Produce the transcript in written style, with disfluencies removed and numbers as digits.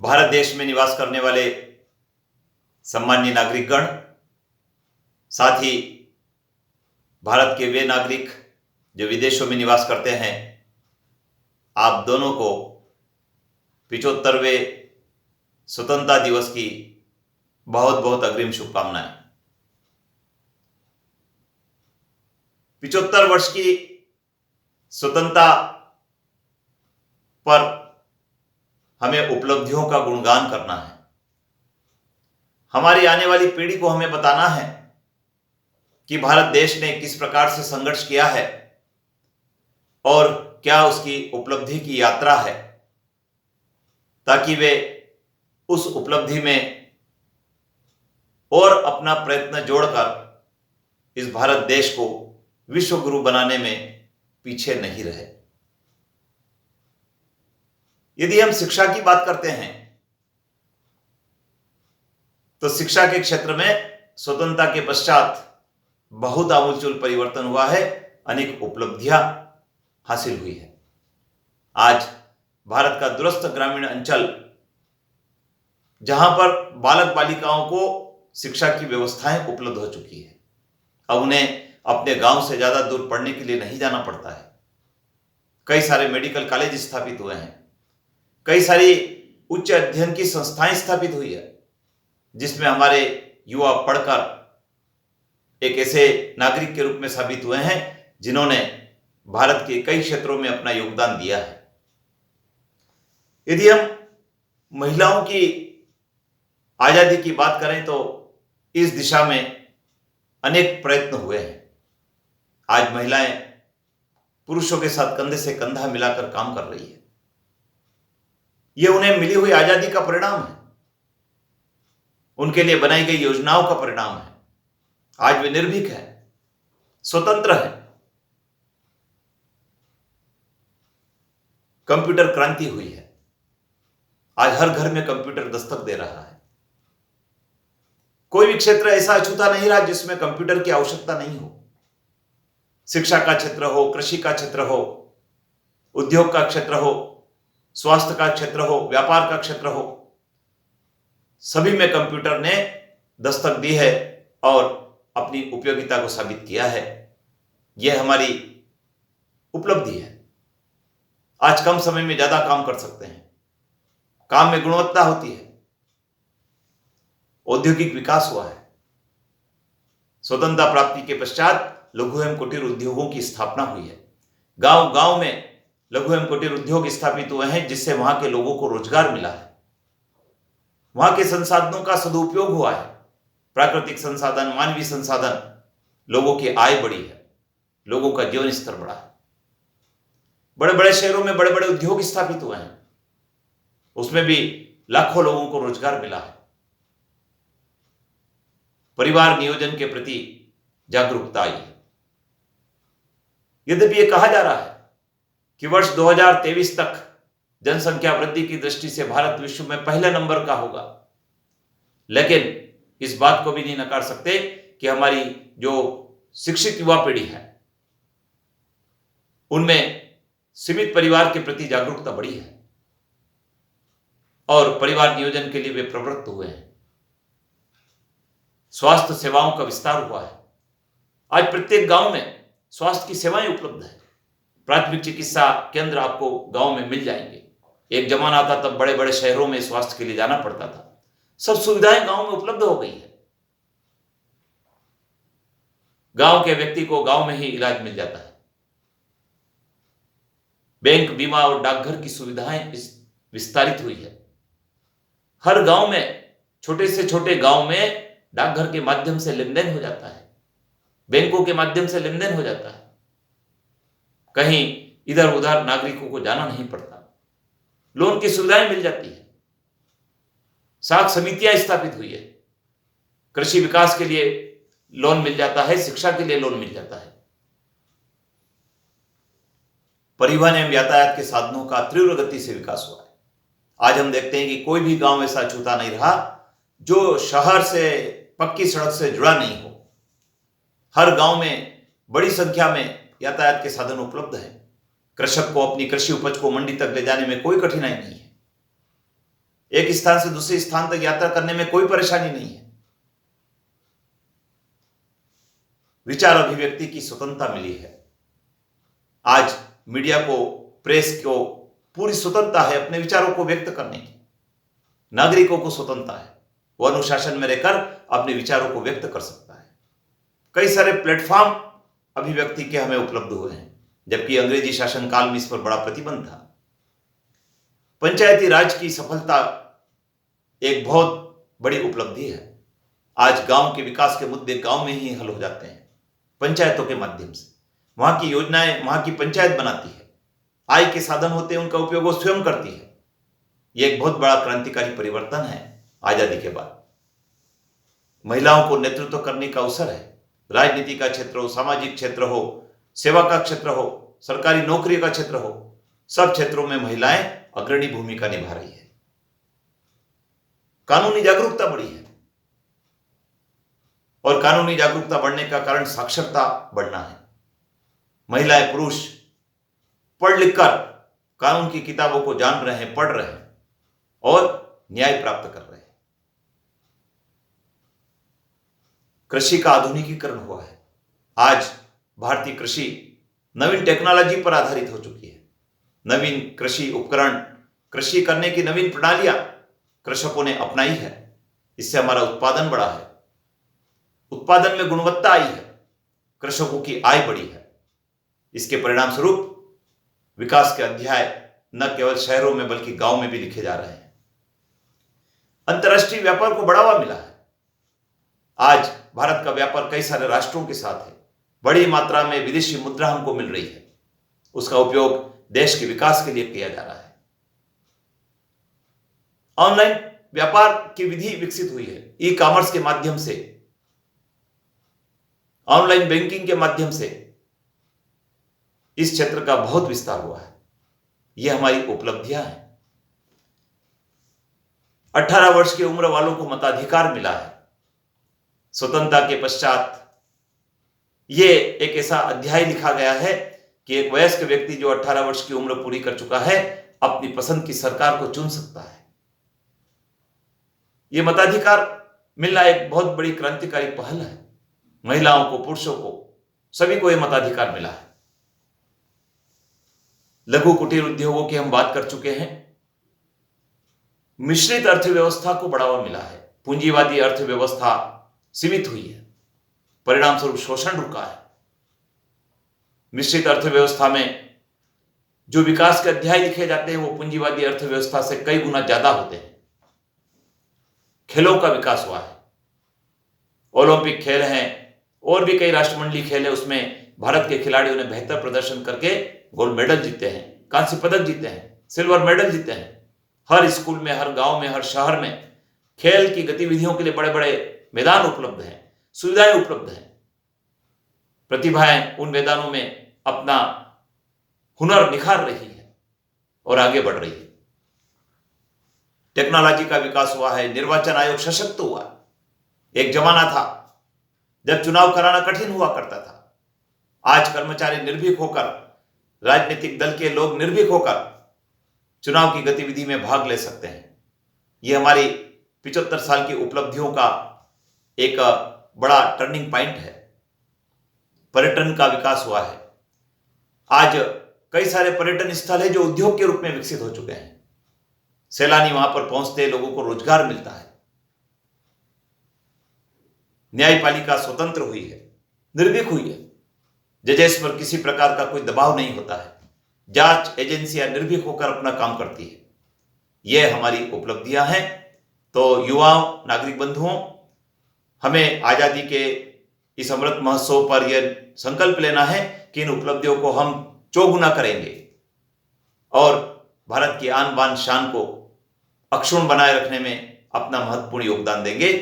भारत देश में निवास करने वाले सम्मानीय नागरिकगण, साथ ही भारत के वे नागरिक जो विदेशों में निवास करते हैं, आप दोनों को 75वें स्वतंत्रता दिवस की बहुत बहुत अग्रिम शुभकामनाएं। 75 वर्ष की स्वतंत्रता पर हमें उपलब्धियों का गुणगान करना है। हमारी आने वाली पीढ़ी को हमें बताना है कि भारत देश ने किस प्रकार से संघर्ष किया है और क्या उसकी उपलब्धि की यात्रा है, ताकि वे उस उपलब्धि में और अपना प्रयत्न जोड़कर इस भारत देश को विश्व गुरु बनाने में पीछे नहीं रहे। यदि हम शिक्षा की बात करते हैं तो शिक्षा के क्षेत्र में स्वतंत्रता के पश्चात बहुत आमूलचूल परिवर्तन हुआ है, अनेक उपलब्धियां हासिल हुई है। आज भारत का दूरस्थ ग्रामीण अंचल, जहां पर बालक बालिकाओं को शिक्षा की व्यवस्थाएं उपलब्ध हो चुकी है, अब उन्हें अपने गांव से ज्यादा दूर पढ़ने के लिए नहीं जाना पड़ता है। कई सारे मेडिकल कॉलेज स्थापित हुए हैं, कई सारी उच्च अध्ययन की संस्थाएं स्थापित हुई है, जिसमें हमारे युवा पढ़कर एक ऐसे नागरिक के रूप में साबित हुए हैं जिन्होंने भारत के कई क्षेत्रों में अपना योगदान दिया है। यदि हम महिलाओं की आजादी की बात करें तो इस दिशा में अनेक प्रयत्न हुए हैं। आज महिलाएं पुरुषों के साथ कंधे से कंधा मिलाकर काम कर रही है। यह उन्हें मिली हुई आजादी का परिणाम है, उनके लिए बनाई गई योजनाओं का परिणाम है। आज वे निर्भीक है, स्वतंत्र है। कंप्यूटर क्रांति हुई है, आज हर घर में कंप्यूटर दस्तक दे रहा है। कोई भी क्षेत्र ऐसा अछूता नहीं रहा जिसमें कंप्यूटर की आवश्यकता नहीं हो। शिक्षा का क्षेत्र हो, कृषि का क्षेत्र हो, उद्योग का क्षेत्र हो, स्वास्थ्य का क्षेत्र हो, व्यापार का क्षेत्र हो, सभी में कंप्यूटर ने दस्तक दी है और अपनी उपयोगिता को साबित किया है। यह हमारी उपलब्धि है। आज कम समय में ज्यादा काम कर सकते हैं, काम में गुणवत्ता होती है, औद्योगिक विकास हुआ है। स्वतंत्रता प्राप्ति के पश्चात लघु एवं कुटीर उद्योगों की स्थापना हुई है। गांव गांव में लघु एवं कुटीर उद्योग स्थापित हुए हैं, जिससे वहां के लोगों को रोजगार मिला है। वहां के संसाधनों का सदुपयोग हुआ है, प्राकृतिक संसाधन, मानवीय संसाधन, लोगों की आय बढ़ी है, लोगों का जीवन स्तर बढ़ा है। बड़े बड़े शहरों में बड़े बड़े उद्योग स्थापित हुए हैं, उसमें भी लाखों लोगों को रोजगार मिला है। परिवार नियोजन के प्रति जागरूकता आई है। यद्यपि यह कहा जा रहा है कि वर्ष 2023 तक जनसंख्या वृद्धि की दृष्टि से भारत विश्व में पहले नंबर का होगा, लेकिन इस बात को भी नहीं नकार सकते कि हमारी जो शिक्षित युवा पीढ़ी है, उनमें सीमित परिवार के प्रति जागरूकता बढ़ी है और परिवार नियोजन के लिए वे प्रवृत्त हुए हैं। स्वास्थ्य सेवाओं का विस्तार हुआ है। आज प्रत्येक गांव में स्वास्थ्य की सेवाएं उपलब्ध है। प्राथमिक चिकित्सा केंद्र आपको गांव में मिल जाएंगे। एक जमाना था तब बड़े बड़े शहरों में स्वास्थ्य के लिए जाना पड़ता था। सब सुविधाएं गांव में उपलब्ध हो गई है। गांव के व्यक्ति को गांव में ही इलाज मिल जाता है। बैंक, बीमा और डाकघर की सुविधाएं विस्तारित हुई है। हर गांव में, छोटे से छोटे गांव में डाकघर के माध्यम से लेन देन हो जाता है, बैंकों के माध्यम से लेन देन हो जाता है। कहीं इधर उधर नागरिकों को जाना नहीं पड़ता, लोन की सुविधाएं मिल जाती है। साख समितियां स्थापित हुई है। कृषि विकास के लिए लोन मिल जाता है, शिक्षा के लिए लोन मिल जाता है। परिवहन एवं यातायात के साधनों का तीव्र गति से विकास हुआ है। आज हम देखते हैं कि कोई भी गांव ऐसा अछूता नहीं रहा जो शहर से, पक्की सड़क से जुड़ा नहीं हो। हर गांव में बड़ी संख्या में यातायात के साधन उपलब्ध हैं। कृषक को अपनी कृषि उपज को मंडी तक ले जाने में कोई कठिनाई नहीं है। एक स्थान से दूसरे स्थान तक यात्रा करने में कोई परेशानी नहीं है। विचार अभिव्यक्ति की स्वतंत्रता मिली है। आज मीडिया को, प्रेस को पूरी स्वतंत्रता है अपने विचारों को व्यक्त करने की। नागरिकों को स्वतंत्रता है, वो अनुशासन में रहकर अपने विचारों को व्यक्त कर सकता है। कई सारे प्लेटफॉर्म अभिव्यक्ति के हमें उपलब्ध हुए हैं, जबकि अंग्रेजी शासनकाल में इस पर बड़ा प्रतिबंध था। पंचायती राज की सफलता एक बहुत बड़ी उपलब्धि है। आज गांव के विकास के मुद्दे गांव में ही हल हो जाते हैं, पंचायतों के माध्यम से। वहां की योजनाएं वहां की पंचायत बनाती है, आय के साधन होते हैं, उनका उपयोग वो स्वयं करती है। यह एक बहुत बड़ा क्रांतिकारी परिवर्तन है आजादी के बाद। महिलाओं को नेतृत्व करने का अवसर है। राजनीति का क्षेत्र हो, सामाजिक क्षेत्र हो, सेवा का क्षेत्र हो, सरकारी नौकरी का क्षेत्र हो, सब क्षेत्रों में महिलाएं अग्रणी भूमिका निभा रही है। कानूनी जागरूकता बढ़ी है, और कानूनी जागरूकता बढ़ने का कारण साक्षरता बढ़ना है। महिलाएं, पुरुष पढ़ लिखकर कानून की किताबों को जान रहे हैं, पढ़ रहे हैं और न्याय प्राप्त कर रहे हैं। कृषि का आधुनिकीकरण हुआ है। आज भारतीय कृषि नवीन टेक्नोलॉजी पर आधारित हो चुकी है। नवीन कृषि उपकरण, कृषि करने की नवीन प्रणालियां कृषकों ने अपनाई है। इससे हमारा उत्पादन बढ़ा है, उत्पादन में गुणवत्ता आई है, कृषकों की आय बढ़ी है। इसके परिणाम स्वरूप विकास के अध्याय न केवल शहरों में बल्कि गांव में भी लिखे जा रहे हैं। अंतर्राष्ट्रीय व्यापार को बढ़ावा मिला है। आज भारत का व्यापार कई सारे राष्ट्रों के साथ है। बड़ी मात्रा में विदेशी मुद्रा हमको मिल रही है, उसका उपयोग देश के विकास के लिए किया जा रहा है। ऑनलाइन व्यापार की विधि विकसित हुई है। ई कॉमर्स के माध्यम से, ऑनलाइन बैंकिंग के माध्यम से इस क्षेत्र का बहुत विस्तार हुआ है। यह हमारी उपलब्धियां हैं। 18 वर्ष की उम्र वालों को मताधिकार मिला है। स्वतंत्रता के पश्चात यह एक ऐसा अध्याय लिखा गया है कि एक वयस्क व्यक्ति जो 18 वर्ष की उम्र पूरी कर चुका है, अपनी पसंद की सरकार को चुन सकता है। यह मताधिकार मिलना एक बहुत बड़ी क्रांतिकारी पहल है। महिलाओं को, पुरुषों को, सभी को यह मताधिकार मिला है। लघु कुटीर उद्योगों की हम बात कर चुके हैं। मिश्रित अर्थव्यवस्था को बढ़ावा मिला है। पूंजीवादी अर्थव्यवस्था सीमित हुई है, परिणाम स्वरूप शोषण रुका है। मिश्रित अर्थव्यवस्था में जो विकास के अध्याय लिखे जाते हैं वो पूंजीवादी अर्थव्यवस्था से कई गुना ज्यादा होते हैं। खेलों का विकास हुआ है। ओलंपिक खेल हैं और भी कई राष्ट्रमंडलीय खेल है, उसमें भारत के खिलाड़ियों ने बेहतर प्रदर्शन करके गोल्ड मेडल जीते हैं, कांस्य पदक जीते हैं, सिल्वर मेडल जीते हैं। हर स्कूल में, हर गांव में, हर शहर में खेल की गतिविधियों के लिए बड़े बड़े मैदान उपलब्ध हैं, सुविधाएं उपलब्ध हैं। प्रतिभाएं उन मैदानों में अपना हुनर निखार रही है और आगे बढ़ रही है। टेक्नोलॉजी का विकास हुआ है। निर्वाचन आयोग सशक्त हुआ। एक जमाना था जब चुनाव कराना कठिन हुआ करता था। आज कर्मचारी निर्भीक होकर, राजनीतिक दल के लोग निर्भीक होकर चुनाव की गतिविधि में भाग ले सकते हैं। यह हमारी 75 साल की उपलब्धियों का एक बड़ा टर्निंग पॉइंट है। पर्यटन का विकास हुआ है। आज कई सारे पर्यटन स्थल है जो उद्योग के रूप में विकसित हो चुके हैं। सैलानी वहां पर पहुंचते, लोगों को रोजगार मिलता है। न्यायपालिका स्वतंत्र हुई है, निर्भीक हुई है। जजेस पर किसी प्रकार का कोई दबाव नहीं होता है। जांच एजेंसियां निर्भीक होकर अपना काम करती है। यह हमारी उपलब्धियां हैं। तो युवाओं, नागरिक बंधुओं, हमें आजादी के इस अमृत महोत्सव पर यह संकल्प लेना है कि इन उपलब्धियों को हम चौगुना करेंगे और भारत की आन बान शान को अक्षुण्ण बनाए रखने में अपना महत्वपूर्ण योगदान देंगे।